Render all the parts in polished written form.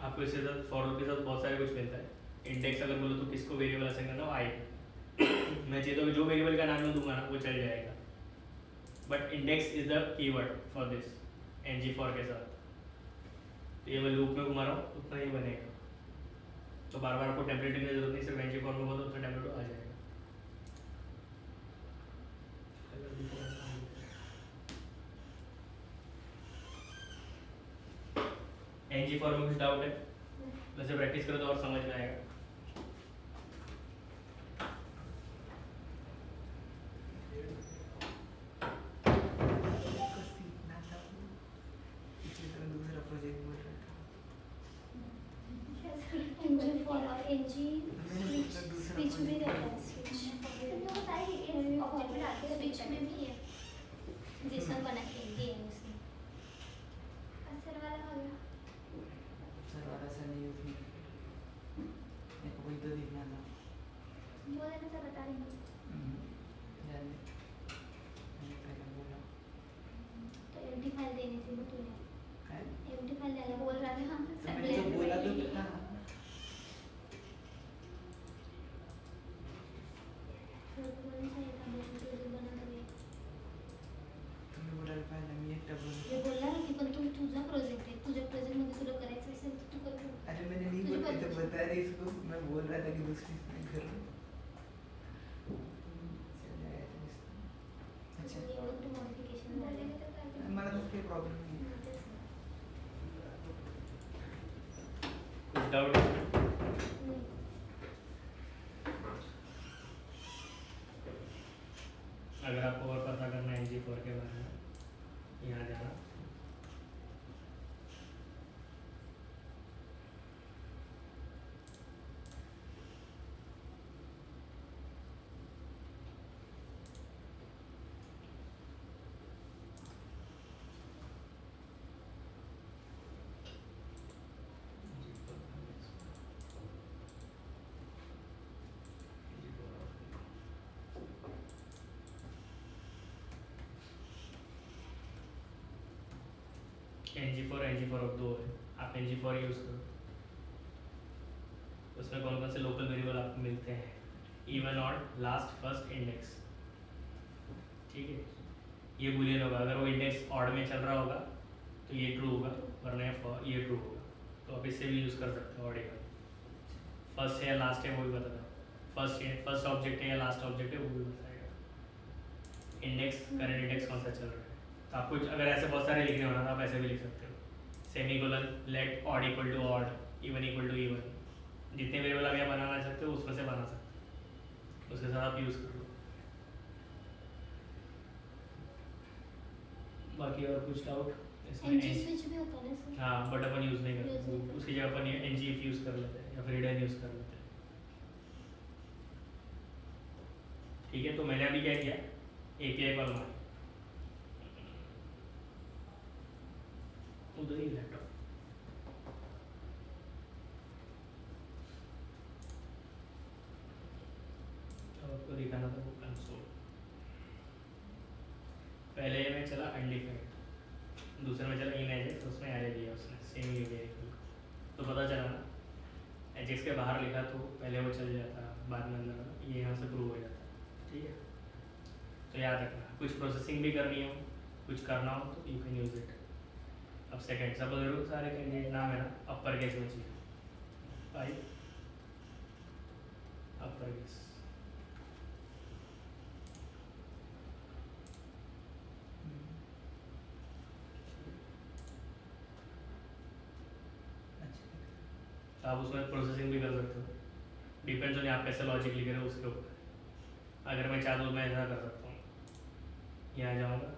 आपको इसके साथ फॉर के साथ बहुत सारे कुछ मिलता है। इंडेक्स अगर बोलो तो किसको वेरिएबल असाइन करना हो, आई मैं चाहिए तो जो वेरिएबल का नाम मैं दूंगा ना वो चल जाएगा, but index is the keyword for this ngFor के साथ। तो ये मैं लूप में घुमा रहा हूँ उतना ही बनेगा, तो बार बार आपको टेम्पलेट की जरूरत नहीं, सिर्फ एनजी फॉर में बोलो तो टेम्पलेट आ जाएगा। एनजी फॉर में कुछ डाउट है? वैसे प्रैक्टिस करो तो और समझ में आएगा। स्विच में रहता है, स्विच में भी है जिसमें बना के दिए हैं उसने। असर वाला हो गया, असर वाला सा नहीं उसमें मेरे को कोई तो दिखना था, बोले ना तो बता रही हूँ। याद नहीं, मैंने पहले बोला तो एम्प्टी फाइल देनी थी ना तूने, है एम्प्टी फाइल देना बोल रहा था। हाँ तो मैंने तो बोला तो था, तुम्ही बोला पाहिजे मी एकटा ये बोलतो. बोलला ना की पण तू तुझा प्रोजेक्ट आहे, तुझ्या प्रोजेक्ट मध्ये तुला करायचं असेल तर तू कर. अरे मैंने नहीं तुझी बोला तो पद्धत. बता रही इसको, मैं बोल रहा था कि दूसरी नहीं कर रहा. चल जाएगा तो इसको. अच्छा एवढं तू मॉडिफिकेशन झालं मला तर काही प्रॉब्लेम नाही. कुछ डाउट? अगर आपको और पता करना है एनजी फॉर के बारे में, यहाँ जाना, एन जी फॉर अब 2 है, आप एन जी फॉर यूज़ करो। उसमें कौन कौन से लोकल वेरिएबल आपको मिलते हैं, even odd last first index, ठीक है। ये बुलियन होगा, अगर वो इंडेक्स ऑड में चल रहा होगा तो ये ट्रू होगा, वरना ये ट्रू होगा। तो आप इससे भी यूज़ कर सकते हो ऑड इवन। फर्स्ट है या लास्ट है वो भी बताना, फर्स्ट ऑब्जेक्ट है या लास्ट ऑब्जेक्ट है वो भी बताएगा। इंडेक्स करंट इंडेक्स कौन सा चल रहा है, तो आपको अगर ऐसे बहुत सारे लिखने होना तो आप ऐसे भी लिख सकते हो, semicolon let odd equal to odd, even equal to even, जितने वेरिएबल आप यहाँ बनाना चाहते हो उसमें से बना सकते हो, उसके साथ आप यूज़ कर लो। बाकी और कुछ डाउट इसमें? एनजी स्विच भी होता है ना सर? हाँ, बट अपन यूज़ नहीं यूज़ नहीं करते, करते। उसकी जगह अपन एन जी इफ यूज़ कर लेते हैं या फिर हिडन यूज़ कर लेते हैं, ठीक है। तो मैंने अभी क्या किया, एपीआई कॉल मारी, उधर ही लैपटॉप, अब आपको दिखाना था वो कंसोल। पहले में चला अनडिफाइंड, दूसरे में चला इन एजेक्स, उसमें एरे दिया उसने सेम ही दिया, तो पता चला ना एजेक्स के बाहर लिखा तो पहले वो चल जाता, बाद में अंदर ये यहाँ से प्रूव हो जाता, ठीक है। तो याद रखना, कुछ प्रोसेसिंग भी करनी हो, कुछ करना हो तो यू कैन यूज़ इट। अब सेकेंड, सपोज सारे कैंडिडेट नाम है ना अपर केस में चाहिए, आई अपर केस, तो आप उसमें प्रोसेसिंग भी कर सकते हो, डिपेंड्स ऑन आप कैसे लॉजिक लिख रहे हो उसके ऊपर। अगर मैं चाहता हूँ मैं ऐसा कर सकता हूँ, यहाँ जाऊँगा,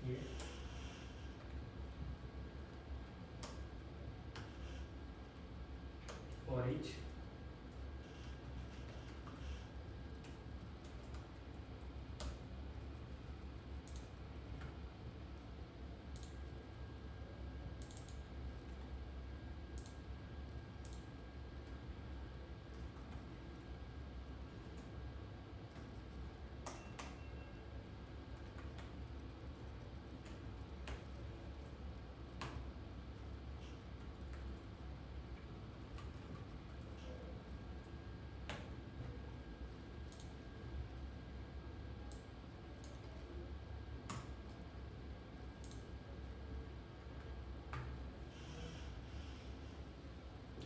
ये फॉर ईच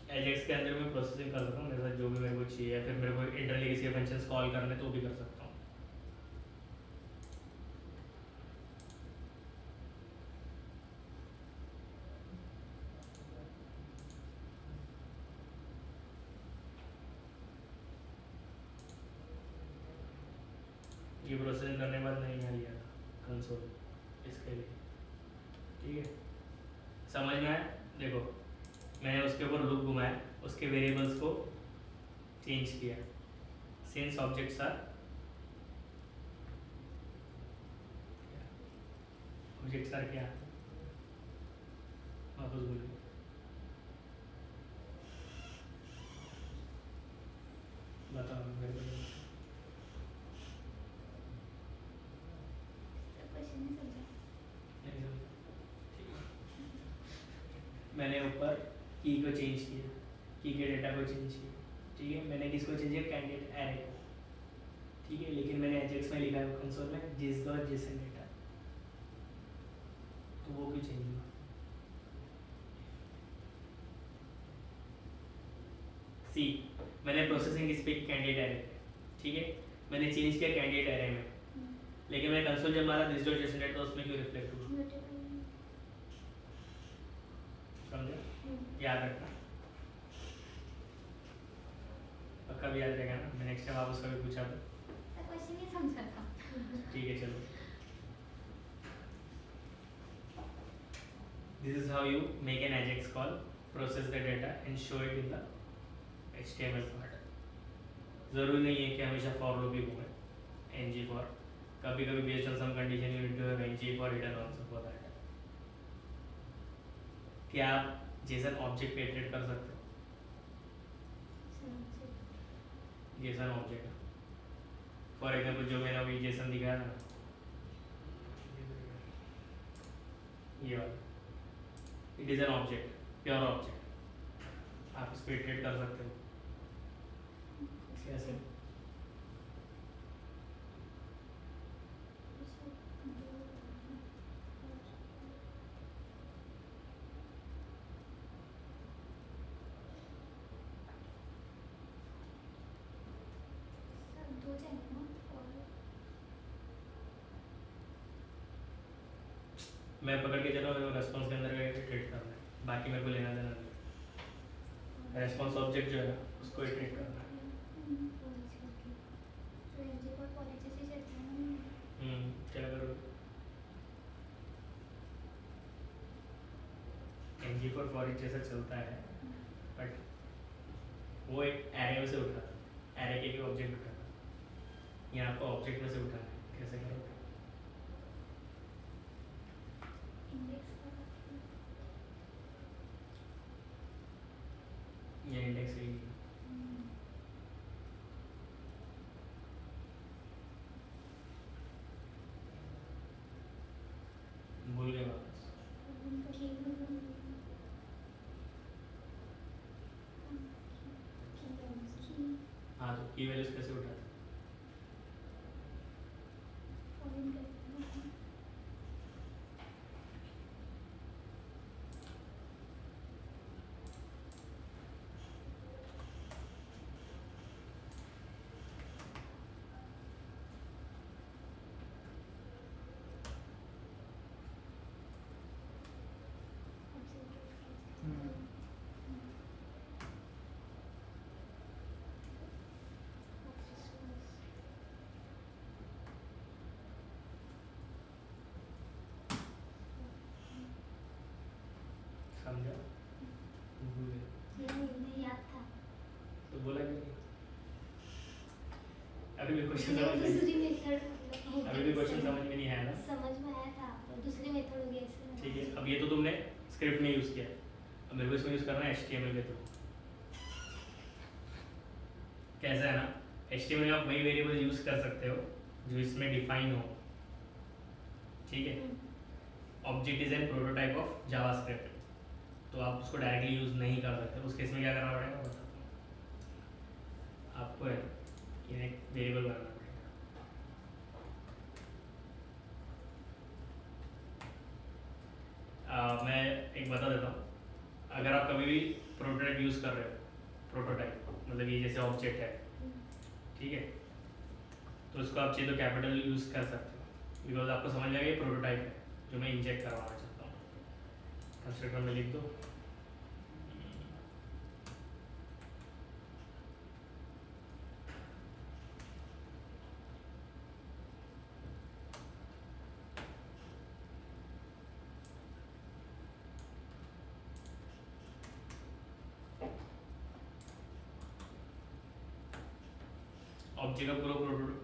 एजेक्स के अंदर मैं प्रोसेसिंग कर सकता हूँ मेरे साथ जो भी मेरे को चाहिए, या फिर मेरे को इंटरनली किसी फंक्शंस कॉल करने तो भी कर सकता हूँ। ये प्रोसेसिंग करने के बाद नहीं आ लिया कंसोल इसके लिए, ठीक है। समझ में आया? देखो मैंने उसके ऊपर लूप घुमाया, उसके वेरिएबल्स को चेंज किया। सिंस ऑब्जेक्ट्स आर क्या वापस बोलिए। बताओ मेरे को। क्वेश्चन नहीं समझा। नहीं समझा? ठीक है। मैंने ऊपर की को चेंज किया, की के डेटा को चेंज किया, ठीक है। मैंने किसको चेंज किया? कैंडिडेट एरे को, ठीक है। लेकिन मैंने एजेक्स में लिखा है कंसोल में जिस डॉट जेसन डेटा, तो वो क्यों चेंज हुआ? सी मैंने प्रोसेसिंग इस पे कैंडिडेट एरे पे, ठीक है। मैंने चेंज किया कैंडिडेट एरे में, लेकिन मैंने कंसोल जब मारा दिस डॉट जेसन डेटा, उसमें क्यों रिफ्लेक्ट हुआ? समझे? याद रखना, पक्का भी याद रहेगा ना। मैं नेक्स्ट टाइम आप उसका भी पूछा तो क्वेश्चन नहीं समझा था। ठीक है चलो। This is how you make an AJAX call, process the data and show it in the HTML part. जरूरी नहीं है कि हमेशा for loop ही घूमे, ng for, कभी कभी based on some condition you need to have ng for hidden also for that. क्या आप JSON ऑब्जेक्ट क्रिएट कर सकते हो? JSON ऑब्जेक्ट, फॉर एग्जाम्पल जो मैंने अभी JSON दिखाया ना, ये वाला, it is an object, pure object, आप इसको इटरेट कर सकते हो। कैसे? दो चाहिए ना और मैं पकड़ के चला, मेरे को रेस्पॉन्स के अंदर का इटरेट करना है, बाकी मेरे को लेना देना नहीं। रेस्पॉन्स ऑब्जेक्ट जो है उसको इटरेट करना है। तो एनजी पर पॉलिसी से चलता है ना। क्या करोगे? ng for each जैसा चलता है, बट वो एक एरे में से उठा, एरे के ऑब्जेक्ट उठा, यहाँ आपको ऑब्जेक्ट में से उठाना है, कैसे करोगे? इंडेक्स का ये इंडेक्स ही भूल गए वापस। हाँ तो की वैल्यूज कैसे उठाते? समझा? भूल गए नहीं याद था। तो बोला क्यों नहीं? अभी भी क्वेश्चन समझ में दूसरी मेथड अभी भी क्वेश्चन समझ में नहीं आया ना? समझ में आया था, पर दूसरी मेथड होगी ऐसे। ठीक है, अब ये तो तुमने स्क्रिप्ट में यूज़ किया, अब मेरे को इसमें यूज़ करना है HTML के थ्रू। कैसा है ना, HTML में आप वही वेरिएबल यूज़ कर सकते हो जो इसमें डिफाइन हो, ठीक है। Object is an prototype of JavaScript, तो आप उसको डायरेक्टली यूज़ नहीं कर सकते। उस केस में क्या करना पड़ेगा बताता हूँ आपको, है कि एक वेरिएबल बनाना पड़ेगा। मैं एक बता देता हूँ, अगर आप कभी भी प्रोटोटाइप यूज़ कर रहे हो, प्रोटोटाइप मतलब ये जैसे ऑब्जेक्ट है, ठीक है, तो उसको आप चाहिए तो कैपिटल यूज़ कर सकते हो, बिकॉज आपको समझ जाएगा ये प्रोटोटाइप है जो मैं इंजेक्ट करवाना चाहता हूँ। कंस्ट्रक्टर में लिख दो ऑब्जेक्ट का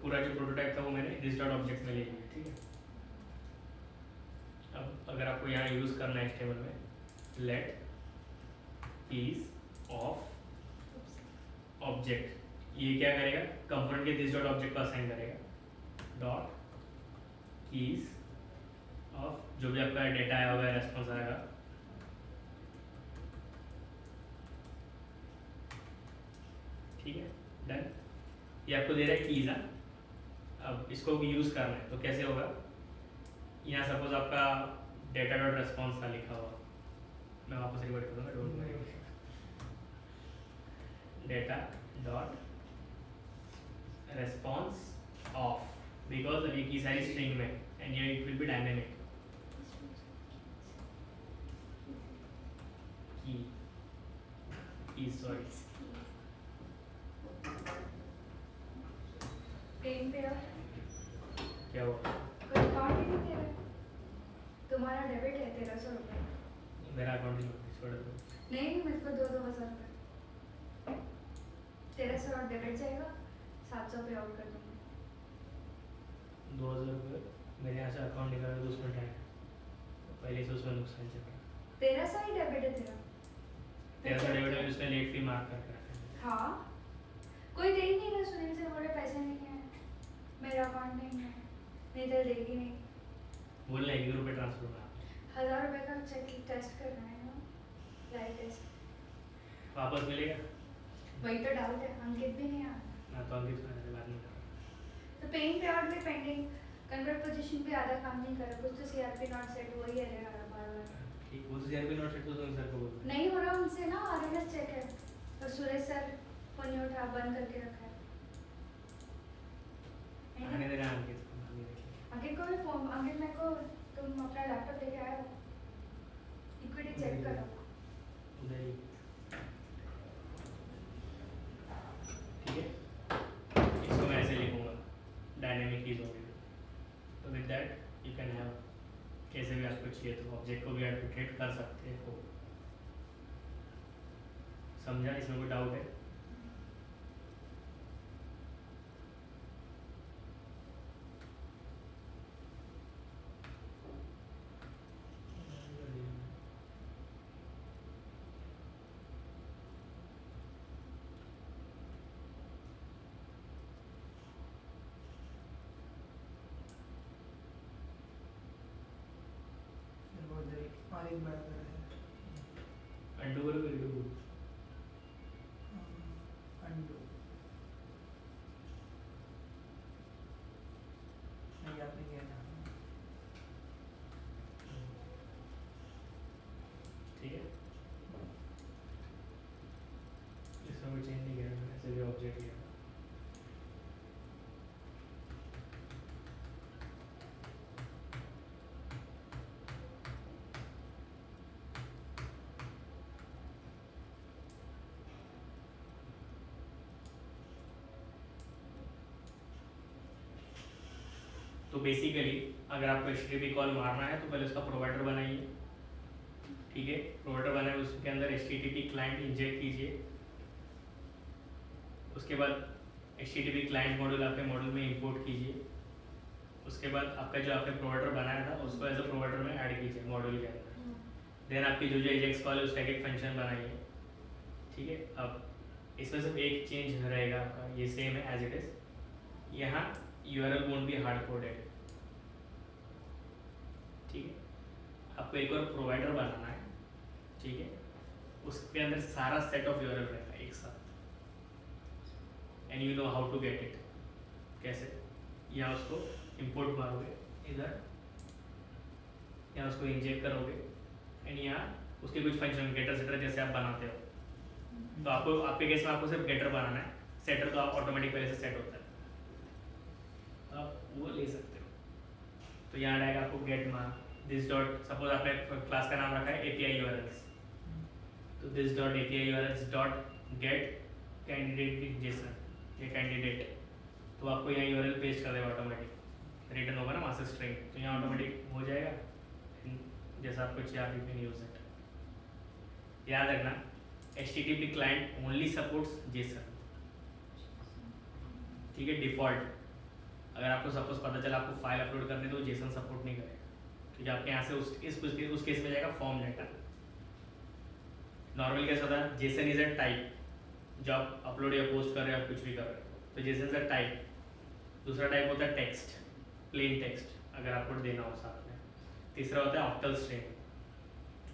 पूरा जो प्रोटोटाइप था वो मैंने दिस डॉट ऑब्जेक्ट में ले लिया, ठीक है। अब अगर आपको यहाँ यूज़ करना है HTML में, लेट पीस ऑफ ऑब्जेक्ट, ये क्या करेगा, कंपोनेंट के दिस डॉट ऑब्जेक्ट को असाइन करेगा, डॉट कीज ऑफ जो भी आपका डेटा आया होगा, रेस्पॉन्स आएगा, ठीक है, डन। ये आपको दे रहा है कीज। अब इसको यूज़ करना है तो कैसे होगा, यहाँ सपोज आपका डेटा डॉट रेस्पॉन्स था लिखा हुआ, मैं वापस रिवर्ट करूँगा, don't worry, data dot response of, because अभी की सारी स्ट्रिंग में एंड ये इट विल बी डायनेमिक की सॉरी पेन पे और क्या हुआ, कोई अकाउंट ही नहीं तेरा, तुम्हारा डेबिट है 1300 रुपये। मेरा अकाउंट ही छोड़ दो, नहीं मेरे को 2,000 रुपये, 1300 और डेबिट जाएगा, 700 पे आउट कर दूँगी। 2000 रुपये मेरे यहाँ से अकाउंट निकाला तो उसमें टैग पहले से उसमें नुकसान चल रहा है, 1300 ही डेबिट है तेरा। तेरा सा डेबिट है, उसमें लेट फी मार्क करके रखा है। हाँ कोई दे ही नहीं रहा, सुनील से बोले पैसे नहीं है, मेरा अकाउंट नहीं है, नहीं तो देगी नहीं। बोलना है 1 रुपये ट्रांसफर करना, 1000 रुपये का चेक टेस्ट करना है ना, लाइव टेस्ट, वापस मिलेगा वही तो डाउट है, अंकित भी नहीं आ रहा। ना, तो अंकित खाने से बात नहीं कर रहा। तो पेइंग पे आउट में पेंडिंग, कन्वर्ट पोजीशन पे आधा काम नहीं कर रहा, कुछ तो सीआरपी नॉट सेट वही है रहा बार-बार। ठीक, वो तो सीआरपी नोट सेट तो तुम सर को बोल दो। नहीं हो रहा उनसे ना, आरएमएस चेक है, और सुरेश सर फोन नहीं उठा, बंद करके रखा है। आने देना अंकित को, आगे देखिए। अंकित को भी फोन, अंकित मेरे को तुम अपना लैपटॉप लेके आए हो, इक्विटी चेक करो। उधर ही, ठीक है, इसको मैं ऐसे लिखूंगा, डायनेमिक कीज होंगे, तो with that you can have, कैसे भी आपको चाहिए तो ऑब्जेक्ट को भी एडिट कर सकते हो। समझा, इसमें कोई डाउट है? और एक बार है अंडू करो, रिडू, अंडू, नहीं आपने किया था, ठीक है, इसमें कोई चेंज नहीं किया मैंने, ऐसे भी ऑब्जेक्ट लिया। तो बेसिकली अगर आपको HTTP कॉल मारना है तो पहले उसका प्रोवाइडर बनाइए, ठीक है, प्रोवाइडर बनाए, उसके अंदर HTTP क्लाइंट इंजेक्ट कीजिए, उसके बाद HTTP क्लाइंट मॉड्यूल आपके मॉड्यूल में इंपोर्ट कीजिए, उसके बाद आपका जो आपने प्रोवाइडर बनाया था उसको एज अ प्रोवाइडर में ऐड कीजिए मॉड्यूल के अंदर, देन आपकी जो एजेक्स कॉल है उसका एक फंक्शन बनाइए, ठीक है। अब इसमें सिर्फ एक चेंज रहेगा आपका, ये सेम है एज इट इज, यहाँ URL won't be hard coded, ठीक है। आपको एक और प्रोवाइडर बनाना है, ठीक है, उसके अंदर सारा सेट ऑफ URL रहेगा एक साथ, and you know how to get it, कैसे, यहाँ उसको इंपोर्ट मारोगे इधर, यहाँ उसको इंजेक्ट करोगे, एंड यहाँ उसके कुछ फंक्शन गेटर सेटर जैसे आप बनाते हो, तो आपको आपके केस में आपको सिर्फ गेटर बनाना है, सेटर तो आप ऑटोमेटिक पहले से सेट होता है, आप वो ले सकते हो। तो यहाँ आएगा आपको get mark this dot, suppose आपने क्लास का नाम रखा है API URLs, तो this dot API URLs dot get candidate JSON, ये कैंडिडेट, तो आपको यहाँ URL पेस्ट कर देगा ऑटोमेटिक, रिटर्न होगा ना वहाँ से स्ट्रिंग, तो यहाँ ऑटोमेटिक हो जाएगा जैसा आपको चाहिए आप कैन यूज इट। याद रखना HTTP client only supports Jason, ठीक है, डिफॉल्ट। अगर आपको सपोज पता चला आपको फाइल अपलोड करनी तो जेसन सपोर्ट नहीं करेगा, ठीक है, आपके यहाँ से उस केस में जाएगा फॉर्म डाटा। नॉर्मल कैसा होता है, जेसन इज अ टाइप, जो आप अपलोड या पोस्ट कर रहे हो, आप कुछ भी कर रहे हो, तो जेसन इज अ टाइप। दूसरा टाइप होता है टेक्स्ट, प्लेन टेक्स्ट, अगर आपको देना हो साथ में। तीसरा होता है ऑक्टल स्ट्रिंग,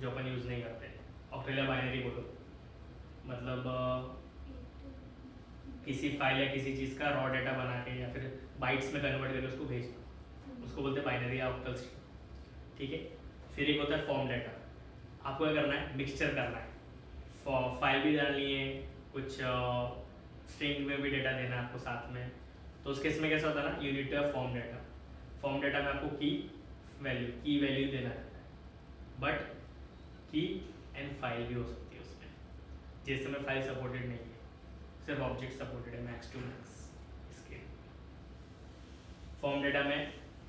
जो अपन यूज़ नहीं करते, ऑक्टल या बाइनरी बोलो, मतलब किसी फाइल या किसी चीज़ का रॉ डाटा बना के या फिर बाइट्स में कन्वर्ट करके उसको भेजना, उसको बोलते हैं बाइनरी या ऑक्टल स्ट्रिंग, ठीक है। फिर एक होता है फॉर्म डाटा, आपको क्या करना है, मिक्सचर करना है, फाइल भी डालनी है, कुछ स्ट्रिंग में भी डेटा देना है आपको साथ में, तो उस केस में कैसा होता है ना, unit to form data. Form data में आपको की वैल्यू देना है, बट की एंड फाइल भी हो सकती है उसमें, जिस समय फाइल सपोर्टेड नहीं है, सिर्फ ऑब्जेक्ट सपोर्टेड है मैक्स टू मैक्स। इसके फॉर्म डाटा में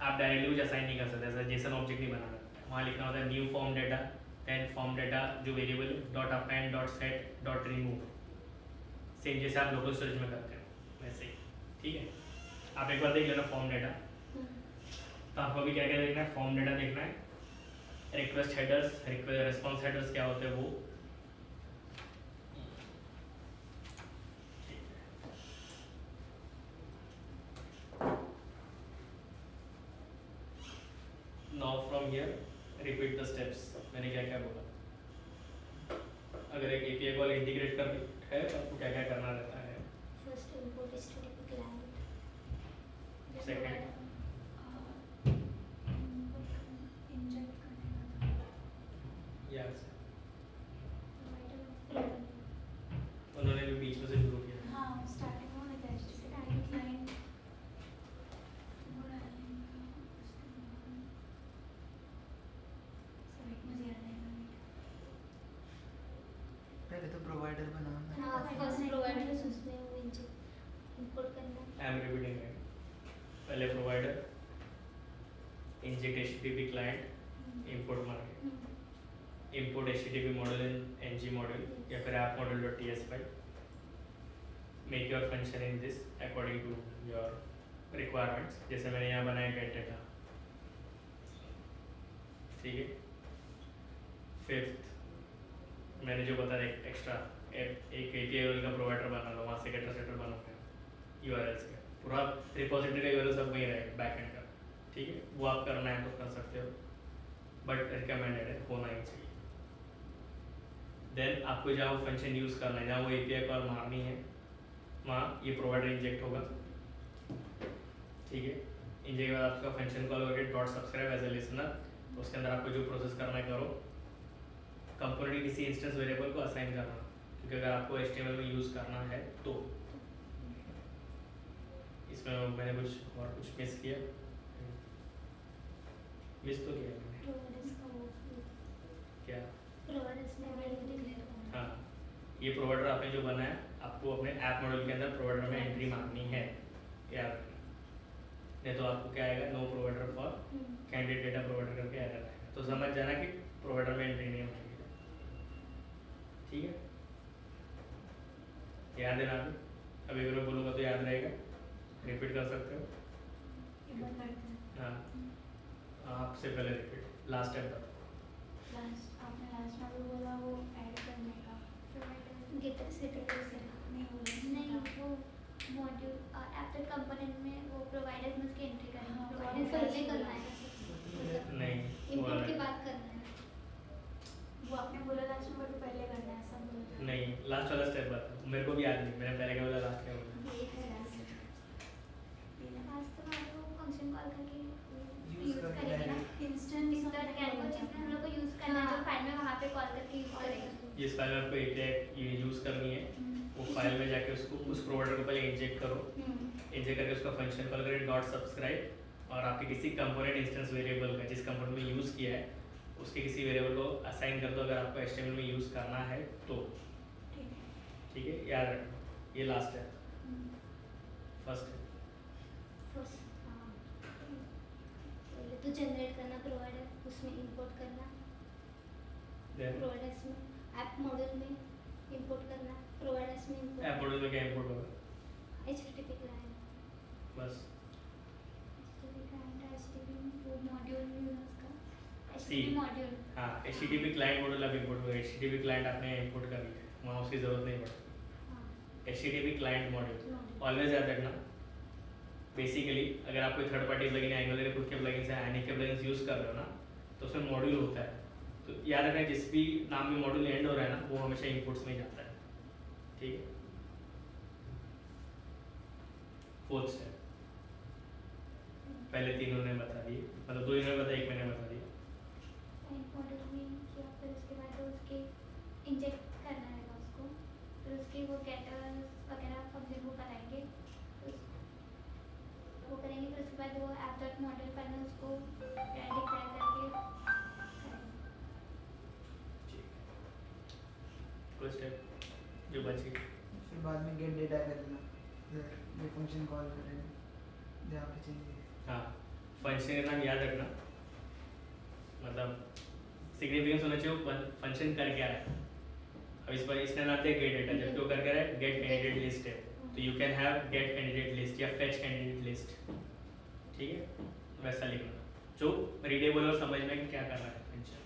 आप डायरेक्टली कुछ असाइन नहीं कर सकते, ऐसा जेसन ऑब्जेक्ट नहीं बना सकते, वहाँ लिखना होता है new form data, then form data जो variable dot append dot set dot remove, same जैसे आप लोकल स्टोरेज में करते हो वैसे ही, ठीक है। आप एक बार देख लेना फॉर्म डाटा, तो आपको अभी क्या क्या देखना है, फॉर्म डाटा देखना है, रिक्वेस्ट हेडर्स, रिस्पॉन्स हेडर्स क्या होते हैं वो, now from here repeat the steps, मैंने क्या क्या बोला। अगर एक API कॉल इंटीग्रेट कर है तो आपको क्या क्या करना रहता है। First import HTTP client, second inject करने का यस, प्रोवाइडर उन्होंने भी बीच में से शुरू किया। हाँ स्टार्टिंग में होता है HTTP क्लाइंट, मुझे याद नहीं। पहले तो प्रोवाइडर बनाना। हाँ फर्स्ट प्रोवाइडर उसमें वो इंपोर्ट करना है। आई एम रिपीटिंग इट, पहले provider, inject HTTP client, import market, import HTTP module in ng module या फिर app module.ts file, make your function in this according to your requirements, जैसे मैंने यहाँ बनाया get data, ठीक है। फिफ्थ मैंने जो बताया एक्स्ट्रा एक API का प्रोवाइडर बना लो, वहाँ से गेटर सेटर बनाओगे URLs का, पूरा रिपोजिटरी का URL सब वही रहेगा बैकएंड का, ठीक है। वो आप करना है तो कर सकते हो, बट रिकमेंडेड है, होना ही चाहिए। देन आपको जहाँ वो फंक्शन यूज़ करना है, जहाँ वो API कॉल मारनी है, वहाँ ये प्रोवाइडर इंजेक्ट होगा, ठीक है। इंजेक्ट के बाद आपका फंक्शन कॉल होगा dot subscribe as a listener, उसके अंदर आपको जो प्रोसेस करना है करो, कंपोनेंट किसी इंस्टेंस वेरिएबल को असाइन करना, क्योंकि अगर आपको HTML में यूज़ करना है तो। इसमें मैंने कुछ मिस किया, मिस तो किया मैंने, प्रोवाइडर्स का वो क्या, प्रोवाइडर्स में वैल्यू डिक्लेयर करना। हाँ, ये प्रोवाइडर आपने जो बनाया, आपको अपने ऐप मॉड्यूल के अंदर प्रोवाइडर में एंट्री मारनी है, या नहीं तो आपको क्या आएगा, no provider for candidate data provider करके एरर आएगा, तो समझ जाना कि प्रोवाइडर में एंट्री नहीं होगी, ठीक है। याद है ना, अभी अगर मैं बोलूँगा तो याद रहेगा, रिपीट कर सकते हो। हाँ, आपसे पहले रिपीट, लास्ट स्टेप बताओ। आपने लास्ट में भी बोला वो ऐड करने का, गेटर सेटर से नहीं बोला नहीं, वो मॉड्यूल एप्पल कंपोनेंट में वो प्रोवाइडर्स में उसकी एंट्री करनी है, हाँ, प्रोवाइडर पहले करना है, नहीं, इंपोर्ट के बाद करना है। वो आपने बोला लास्ट में, बट पहले करना है ऐसा बोला। नहीं, लास्ट वाला स्टेप बताओ, मेरे को भी याद नहीं, मैंने पहले क्या बोला, लास्ट क्या बोला। ये है लास्ट तो हमारे वो फंक्शन कॉल करके यूज यूज करके करेंगे ना, direct इंस्टेंट इसका क्या वो चीज़ हम लोग को यूज करना है, जो फाइल में वहाँ पे कॉल करके जिस फाइल में आपको API ये यूज़ करनी है वो फाइल में जाके उसको उस प्रोवाइडर को पहले इंजेक्ट करो, इंजेक्ट करके उसका फंक्शन कॉल करें डॉट सब्सक्राइब और आपके किसी कंपोनेंट इंस्टेंस वेरिएबल का जिस कंपोनेंट में यूज़ किया है उसके किसी वेरिएबल को असाइन कर दो अगर आपको HTML में यूज़ करना है तो। ठीक है, याद रखना ये लास्ट है, फर्स्ट है। पहले तो जनरेट करना प्रोवाइडर, उसमें इंपोर्ट करना Then प्रोवाइडर्स में, ऐप मॉड्यूल में इंपोर्ट करना प्रोवाइडर्स में इंपोर्ट, ऐप मॉड्यूल में क्या इंपोर्ट होगा? HTTP क्लाइंट, बस HTTP क्लाइंट, HTTP वो मॉड्यूल में उसका See. HTTP मॉड्यूल, हाँ, HTTP क्लाइंट मॉड्यूल आप इंपोर्ट होगा, HTTP क्लाइंट आपने इंपोर्ट कर लिया, वहाँ उसकी ज़रूरत नहीं पड़ती। हाँ HTTP client module module, always याद रखना। बेसिकली अगर आप कोई थर्ड पार्टी प्लगइन एंगुलर के खुद के प्लगइन्स है एनी के प्लगइन्स यूज़ कर रहे हो ना तो उसमें मॉड्यूल होता है, तो याद रखना जिस भी नाम में मॉड्यूल एंड हो रहा है ना वो हमेशा इंपोर्ट्स में ही जाता है। ठीक है, फोर्थ स्टेप पहले तीनों ने बता दिए, मतलब दो इन्होंने बताया एक मैंने बता दिया। मॉड्यूल में किया, फिर उसके बाद तो उसके इंजेक्ट करना है उसको, फिर उसके वो गेटर्स वगैरह फंक्शन वो कराएंगे, वो करेंगे, फिर उसके बाद वो ऐप डॉट मॉड्यूल फाइल में उसको डिक्लेयर करके करेंगे। कोई स्टेप जो बची? फिर बाद में गेट डेटा कर देना, ये फंक्शन कॉल करेंगे जहाँ पे चाहिए। हाँ, फंक्शन का नाम याद रखना, मतलब सिग्निफिकेंस होना चाहिए फंक्शन कर क्या रहा है। अब इस पर इसने नाम दिया गेट डेटा, जबकि वो कर क्या रहा है गेट कैंडिडेट लिस्ट है, तो you can have get candidate list या फेच कैंडिडेट लिस्ट। ठीक है, वैसा लिखना जो रीडेबल और समझ में कि क्या कर रहा है फंक्शन।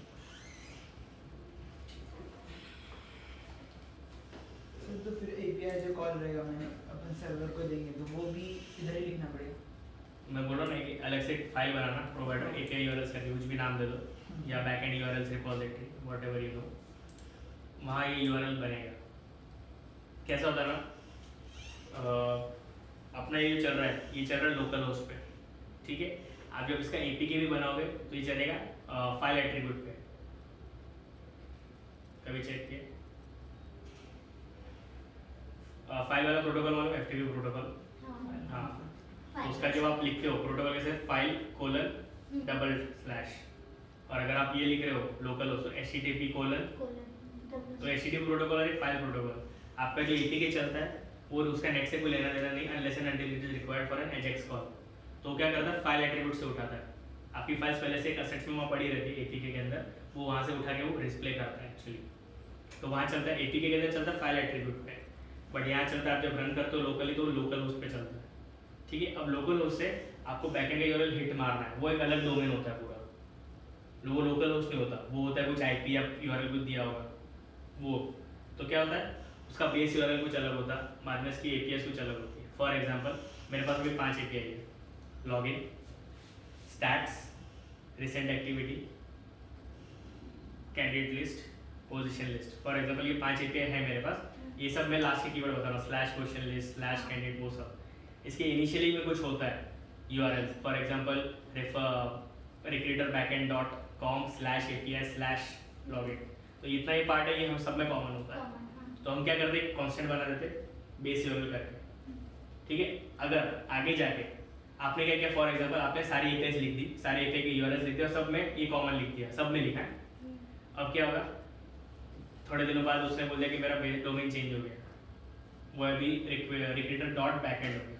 तो फिर API जो कॉल रहेगा मैंने अपन सर्वर को देंगे तो वो भी इधर ही लिखना पड़ेगा। मैं बोल रहा हूँ ना कि अलग से फाइल बनाना प्रोवाइडर API URLs करके कुछ भी नाम दे दो या backend URLs repository whatever you know, वहाँ ये URL बनेगा। कैसा होता है ना, अपना ये चल रहा है, ये चल रहा है लोकल होस्ट पे। ठीक है, आप जब इसका APK भी बनाओगे तो ये चलेगा फाइल एट्रीब्यूट पे। कभी चेक किए फाइल वाला प्रोटोकॉल मालूम है, FTP प्रोटोकॉल? हाँ, तो उसका जब आप लिखते हो प्रोटोकॉल कैसे फाइल कोलन डबल स्लैश, और अगर आप ये लिख रहे हो लोकल होस्ट तो HTTP कोलन, तो HTTP प्रोटोकॉल और फाइल प्रोटोकॉल आपका जो APK चलता है वो उसका नेट से कोई लेना देना नहीं unless and until it is required for an AJAX call. तो क्या करता है फाइल एट्रीब्यूट से उठाता है, आपकी फाइल्स पहले से एक असेट्स में वहाँ पड़ी रहती है APK के अंदर, वो वहाँ से उठा के वो डिस्प्ले करता है एक्चुअली। तो वहाँ चलता है APK के अंदर चलता है फाइल एट्रीब्यूट पे, बट यहाँ चलता है आप जब रन करते हो लोकली तो लोकल होस्ट पे चलता है। ठीक है, अब लोकल होस्ट से आपको बैकएंड का URL हिट मारना है, वो एक अलग डोमेन होता है पूरा, वो लोकल होस्ट नहीं होता, वो होता है कुछ IP या URL कुछ दिया होगा वो। तो क्या होता है उसका बेस URL कुछ अलग होता है, बाद में इसकी APIs कुछ अलग होती है। फॉर एग्जांपल मेरे पास अभी 5 API है, login, stats, recent activity, candidate list, position list. For example ये 5 API है मेरे पास, ये सब मैं लास्ट के कीवर्ड बता रहा हूँ, slash position list, slash candidate, वो सब। इसके इनिशियली में कुछ होता है URL, फॉर एग्जांपल recruiterbackend.com/API/login, तो इतना ही पार्ट है, ये हम सब में कॉमन होता है। तो हम क्या करते हैं कांस्टेंट बना देते बेस URL करके। ठीक है, अगर आगे जाके आपने क्या किया, फॉर एग्जांपल आपने सारी APIs लिख दी, सारे API के URLs लिख दिया, सब में ये कॉमन लिख दिया, सब में लिखा है। अब क्या होगा, थोड़े दिनों बाद उसने बोल दिया कि मेरा डोमेन चेंज हो गया, वो अभी recruiter.backend हो गया।